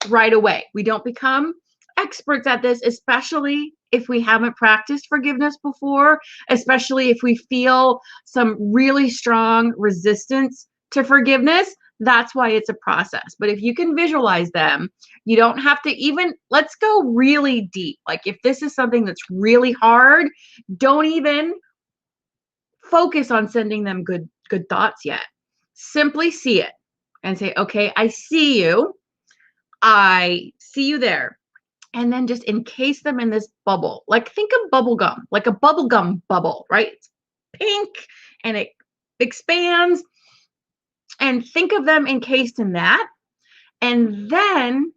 right away. We don't become experts at this, especially if we haven't practiced forgiveness before, especially if we feel some really strong resistance to forgiveness. That's why it's a process. But if you can visualize them, you don't have to even, let's go really deep. Like if this is something that's really hard, don't even focus on sending them good thoughts yet. Simply see it and say, okay, I see you. I see you there. And then just encase them in this bubble. Like think of bubble gum, like a bubble gum bubble, right? It's pink and it expands. And think of them encased in that. And then,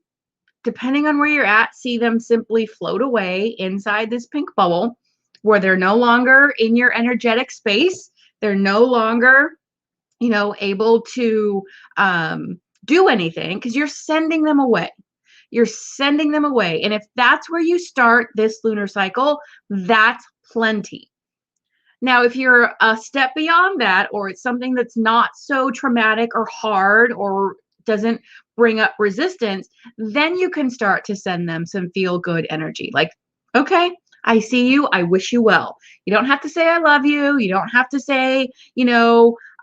depending on where you're at, see them simply float away inside this pink bubble, where they're no longer in your energetic space. They're no longer able to do anything because you're sending them away. You're sending them away. And if that's where you start this lunar cycle, that's plenty. Now, if you're a step beyond that, or it's something that's not so traumatic or hard or doesn't bring up resistance, then you can start to send them some feel good energy. Like, okay, I see you. I wish you well. You don't have to say I love you. You don't have to say,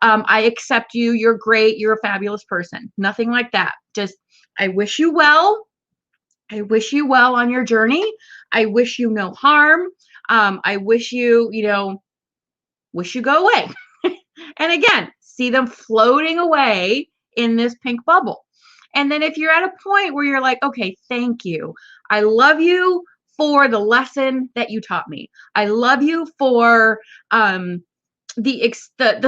I accept you. You're great. You're a fabulous person. Nothing like that. Just, I wish you well. I wish you well on your journey. I wish you no harm. I wish you, wish you go away. And again, see them floating away in this pink bubble. And then if you're at a point where you're like, okay, thank you. I love you for the lesson that you taught me. I love you for the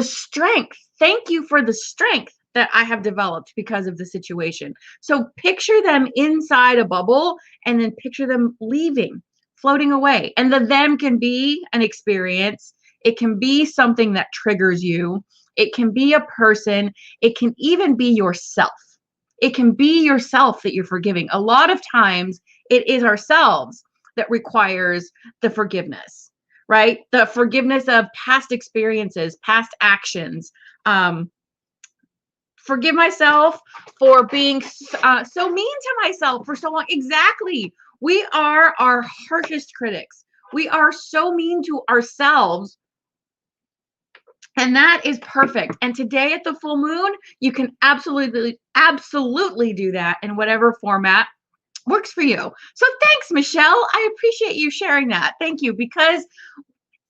strength. Thank you for the strength that I have developed because of the situation. So picture them inside a bubble and then picture them leaving, floating away. And the them can be an experience. It can be something that triggers you. It can be a person. It can even be yourself. It can be yourself that you're forgiving. A lot of times it is ourselves that requires the forgiveness, right? The forgiveness of past experiences, past actions. Forgive myself for being so mean to myself for so long. Exactly. We are our harshest critics. We are so mean to ourselves. And that is perfect. And today at the full moon, you can absolutely do that in whatever format works for you. So thanks, Michelle. I appreciate you sharing that. Thank you, because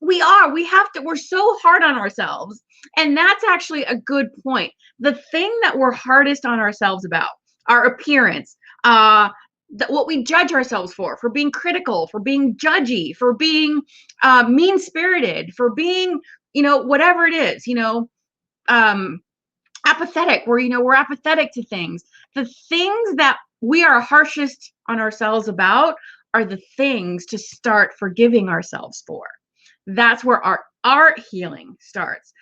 we're so hard on ourselves. And that's actually a good point. The thing that we're hardest on ourselves about, our appearance, what we judge ourselves for being critical, for being judgy, for being mean-spirited, for being, whatever it is, apathetic, we're apathetic to things. The things that we are harshest on ourselves about are the things to start forgiving ourselves for. That's where our healing starts.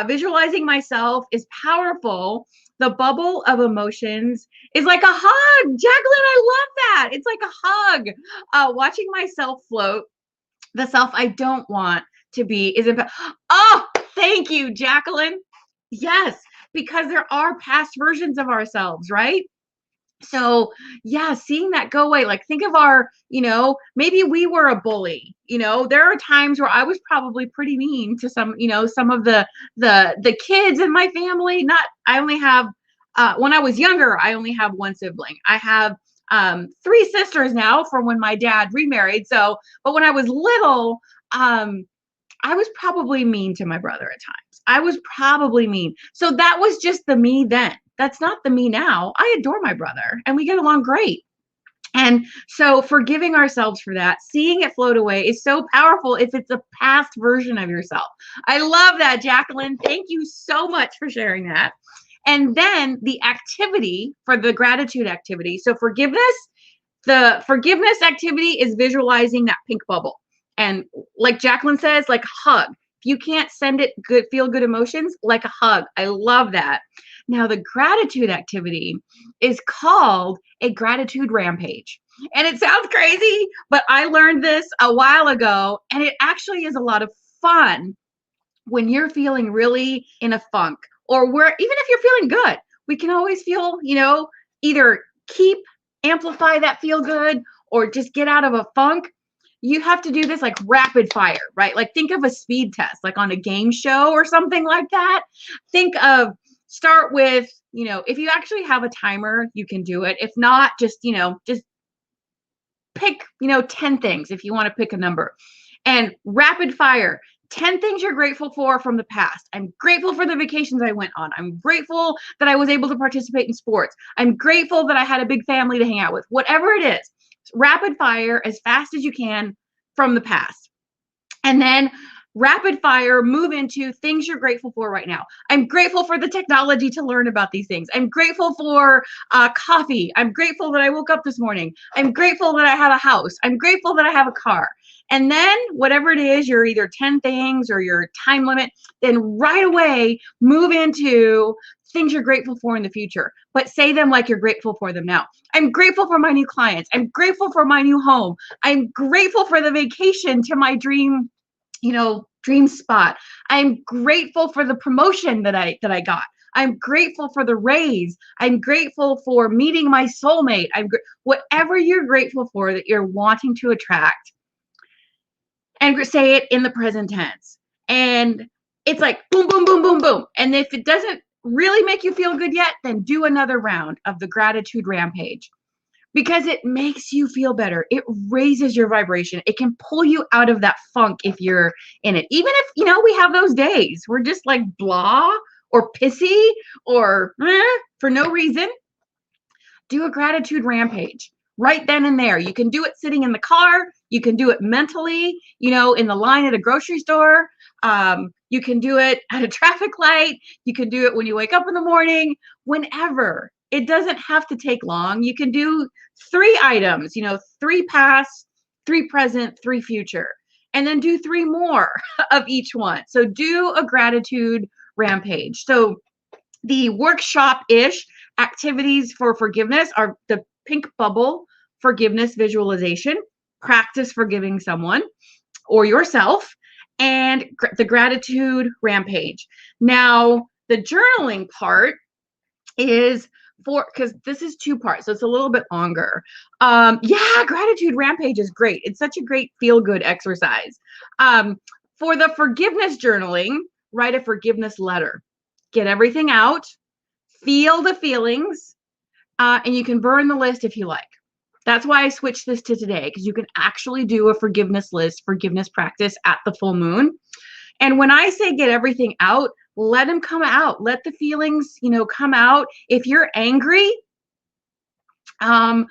Visualizing myself is powerful. The bubble of emotions is like a hug. Jacqueline, I love that. It's like a hug. Watching myself float, the self I don't want to be is oh, thank you, Jacqueline. Yes, because there are past versions of ourselves, right? So yeah, seeing that go away, like think of our, maybe we were a bully, there are times where I was probably pretty mean to some, some of the kids in my family. I only have, when I was younger, I only have one sibling. I have 3 sisters now from when my dad remarried. So, but when I was little, I was probably mean to my brother at times. I was probably mean. So that was just the me then. That's not the me now. I adore my brother and we get along great. And so forgiving ourselves for that, seeing it float away is so powerful if it's a past version of yourself. I love that, Jacqueline. Thank you so much for sharing that. And then the activity for the gratitude activity. So the forgiveness activity is visualizing that pink bubble. And like Jacqueline says, like hug. If you can't send it feel good emotions, like a hug. I love that. Now, the gratitude activity is called a gratitude rampage. And it sounds crazy, but I learned this a while ago, and it actually is a lot of fun when you're feeling really in a funk, or even if you're feeling good. We can always feel, either amplify that feel good or just get out of a funk. You have to do this like rapid fire, right? Like think of a speed test, like on a game show or something like that. Start with, if you actually have a timer, you can do it. If not, just pick, 10 things if you want to pick a number. And rapid fire, 10 things you're grateful for from the past. I'm grateful for the vacations I went on. I'm grateful that I was able to participate in sports. I'm grateful that I had a big family to hang out with. Whatever it is, rapid fire as fast as you can from the past. And then rapid fire, move into things you're grateful for right now. I'm grateful for the technology to learn about these things. I'm grateful for coffee. I'm grateful that I woke up this morning. I'm grateful that I have a house. I'm grateful that I have a car. And then whatever it is, your either 10 things or your time limit, then right away move into things you're grateful for in the future, but say them like you're grateful for them now. I'm grateful for my new clients. I'm grateful for my new home. I'm grateful for the vacation to my dream, dream spot. I'm grateful for the promotion that I got. I'm grateful for the raise. I'm grateful for meeting my soulmate. Whatever you're grateful for that you're wanting to attract, and say it in the present tense. And it's like boom, boom, boom, boom, boom. And if it doesn't really make you feel good yet, then do another round of the gratitude rampage, because it makes you feel better. It raises your vibration. It can pull you out of that funk if you're in it. Even if, we have those days we're just like blah or pissy or for no reason. Do a gratitude rampage right then and there. You can do it sitting in the car. You can do it mentally, in the line at a grocery store. You can do it at a traffic light. You can do it when you wake up in the morning, whenever. It doesn't have to take long. You can do 3 items, 3 past, 3 present, 3 future, and then do 3 more of each one. So do a gratitude rampage. So the workshop-ish activities for forgiveness are the pink bubble forgiveness visualization, practice forgiving someone or yourself, and the gratitude rampage. Now, the journaling part is because this is 2 parts, so it's a little bit longer. Gratitude rampage is great. It's such a great feel-good exercise. For the forgiveness journaling, write a forgiveness letter. Get everything out, feel the feelings, and you can burn the list if you like. That's why I switched this to today, because you can actually do a forgiveness list, forgiveness practice at the full moon. And when I say get everything out, let them come out. Let the feelings, come out. If you're angry, and,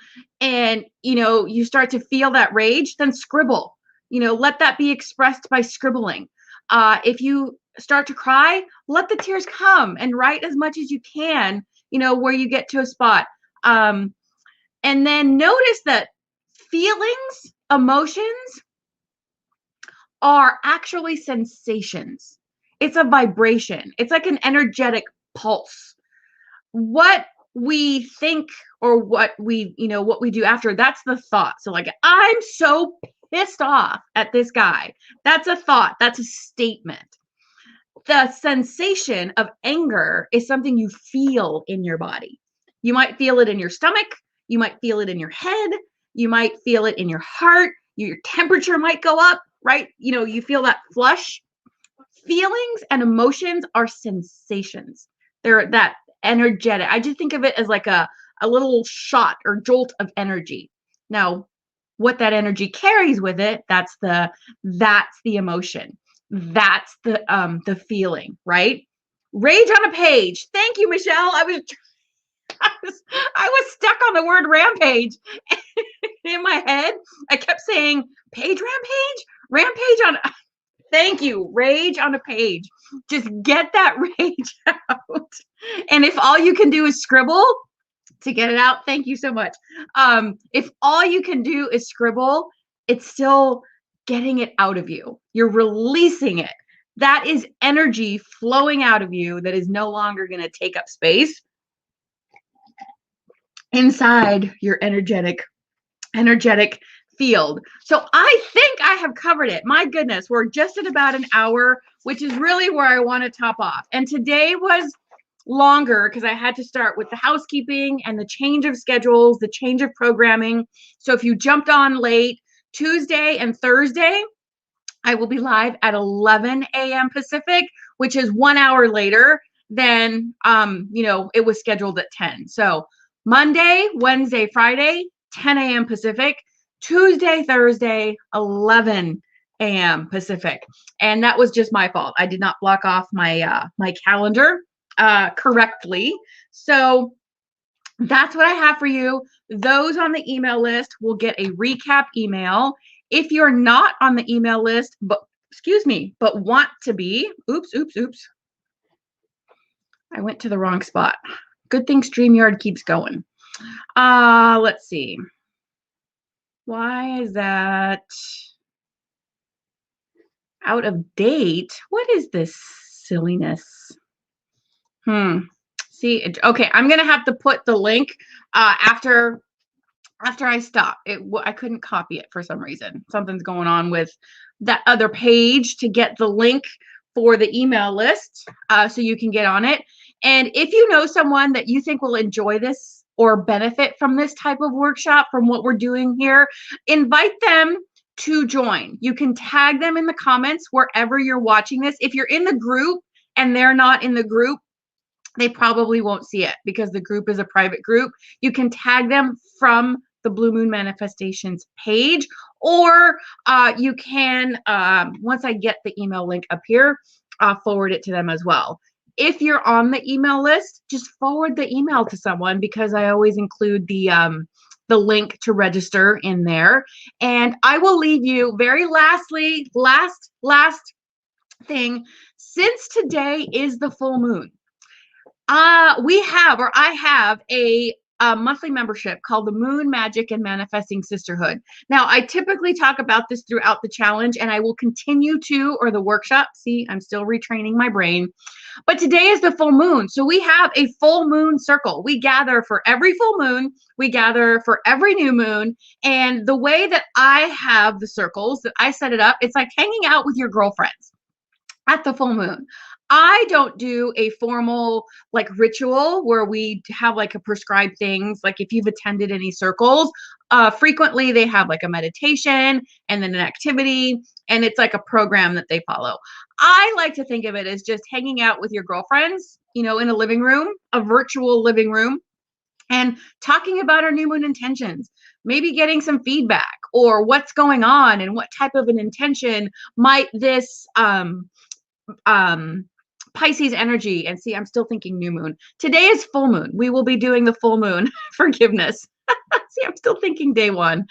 you start to feel that rage, then scribble. Let that be expressed by scribbling. If you start to cry, let the tears come and write as much as you can, where you get to a spot. And then notice that feelings, emotions are actually sensations. It's a vibration. It's like an energetic pulse. What we think or what we do after, that's the thought. So like, I'm so pissed off at this guy. That's a thought. That's a statement. The sensation of anger is something you feel in your body. You might feel it in your stomach. You might feel it in your head. You might feel it in your heart. Your temperature might go up, right? You feel that flush. Feelings and emotions are sensations. They're that energetic. I just think of it as like a little shot or jolt of energy. Now, what that energy carries with it, that's the emotion. That's the feeling, right? Rage on a page. Thank you, Michelle. I was stuck on the word rampage in my head. I kept saying page rampage on. Thank you. Rage on a page. Just get that rage out. And if all you can do is scribble to get it out, thank you so much. If all you can do is scribble, it's still getting it out of you. You're releasing it. That is energy flowing out of you that is no longer going to take up space inside your energetic field. So I think I have covered it. My goodness, we're just at about an hour, which is really where I want to top off. And today was longer because I had to start with the housekeeping and the change of schedules, the change of programming. So if you jumped on late, Tuesday and Thursday, I will be live at 11 a.m. Pacific, which is 1 hour later than, it was scheduled at 10. So Monday, Wednesday, Friday, 10 a.m. Pacific, Tuesday, Thursday, 11 a.m. Pacific. And that was just my fault. I did not block off my my calendar correctly. So that's what I have for you. Those on the email list will get a recap email. If you're not on the email list, but excuse me, but want to be. Oops. I went to the wrong spot. Good thing StreamYard keeps going. Let's see. Why is that out of date? What is this silliness? See, okay, I'm gonna have to put the link after I stop. I couldn't copy it for some reason. Something's going on with that other page to get the link for the email list so you can get on it. And if you know someone that you think will enjoy this or benefit from this type of workshop, from what we're doing here, invite them to join. You can tag them in the comments wherever you're watching this. If you're in the group and they're not in the group, they probably won't see it because the group is a private group. You can tag them from the Blue Moon Manifestations page, or you can, once I get the email link up here, forward it to them as well. If you're on the email list, just forward the email to someone because I always include the link to register in there. And I will leave you very lastly, last thing, since today is the full moon, I have a monthly membership called the Moon Magic and Manifesting Sisterhood. Now, I typically talk about this throughout the challenge, and I will continue to, or the workshop. See, I'm still retraining my brain. But today is the full moon. So we have a full moon circle. We gather for every full moon. We gather for every new moon. And the way that I have the circles, that I set it up, it's like hanging out with your girlfriends at the full moon. I don't do a formal like ritual where we have like a prescribed things. Like if you've attended any circles, frequently they have like a meditation and then an activity, and it's like a program that they follow. I like to think of it as just hanging out with your girlfriends, you know, in a living room, a virtual living room, and talking about our new moon intentions, maybe getting some feedback or what's going on and what type of an intention might this Pisces energy. And see, I'm still thinking new moon. Today is full moon. We will be doing the full moon forgiveness. See, I'm still thinking day one.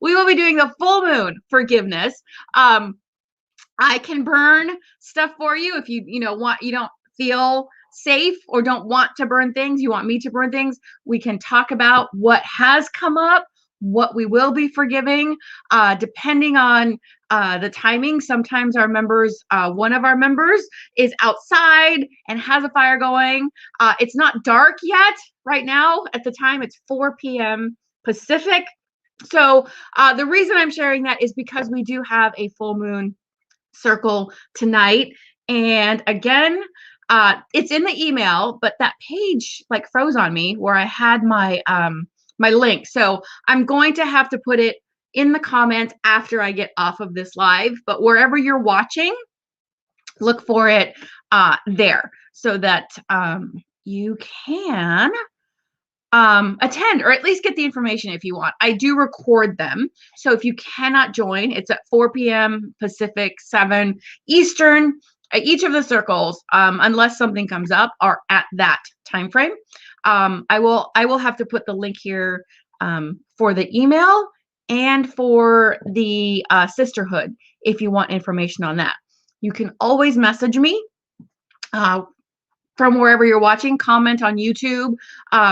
We will be doing the full moon forgiveness. I can burn stuff for you if you don't feel safe or don't want to burn things. You want me to burn things. We can talk about what has come up, what we will be forgiving, depending on the timing. Sometimes our members, one of our members is outside and has a fire going. It's not dark yet right now. At the time, it's 4 p.m. Pacific. So the reason I'm sharing that is because we do have a full moon circle tonight. And again, it's in the email, but that page like froze on me where I had my my link. So I'm going to have to put it in the comments after I get off of this live, but wherever you're watching, look for it there so that you can attend or at least get the information if you want. I do record them. So if you cannot join, it's at 4 p.m. Pacific, 7 Eastern. Each of the circles, unless something comes up, are at that time frame. I will have to put the link here for the email and for the sisterhood if you want information on that. You can always message me from wherever you're watching, comment on YouTube,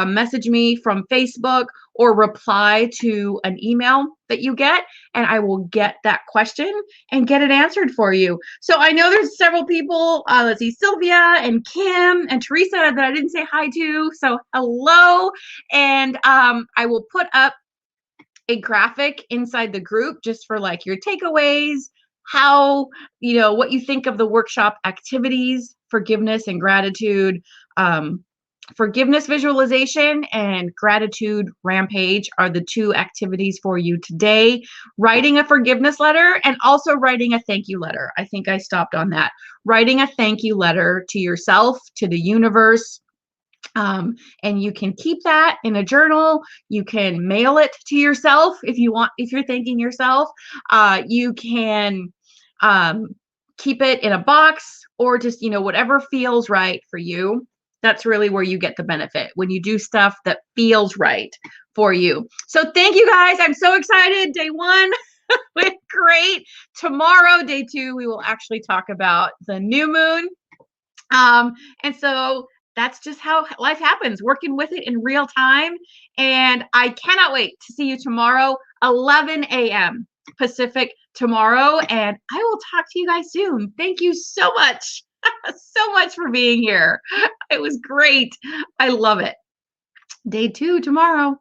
message me from Facebook, or reply to an email that you get, and I will get that question and get it answered for you. So I know there's several people, let's see, Sylvia and Kim and Teresa that I didn't say hi to. So hello, and I will put up a graphic inside the group just for like your takeaways, how, you know, what you think of the workshop activities. Forgiveness and gratitude, forgiveness visualization and gratitude rampage are the two activities for you today. Writing a forgiveness letter and also writing a thank you letter. I think I stopped on that. Writing a thank you letter to yourself, to the universe. And you can keep that in a journal. You can mail it to yourself if you want, if you're thanking yourself. You can keep it in a box or just, you know, whatever feels right for you. That's really where you get the benefit, when you do stuff that feels right for you. So thank you guys. I'm so excited. Day one. Went great. Tomorrow, day 2, we will actually talk about the new moon. And so that's just how life happens, working with it in real time. And I cannot wait to see you tomorrow, 11 a.m. Pacific tomorrow. And I will talk to you guys soon. Thank you so much. So much for being here. It was great. I love it. Day 2 tomorrow.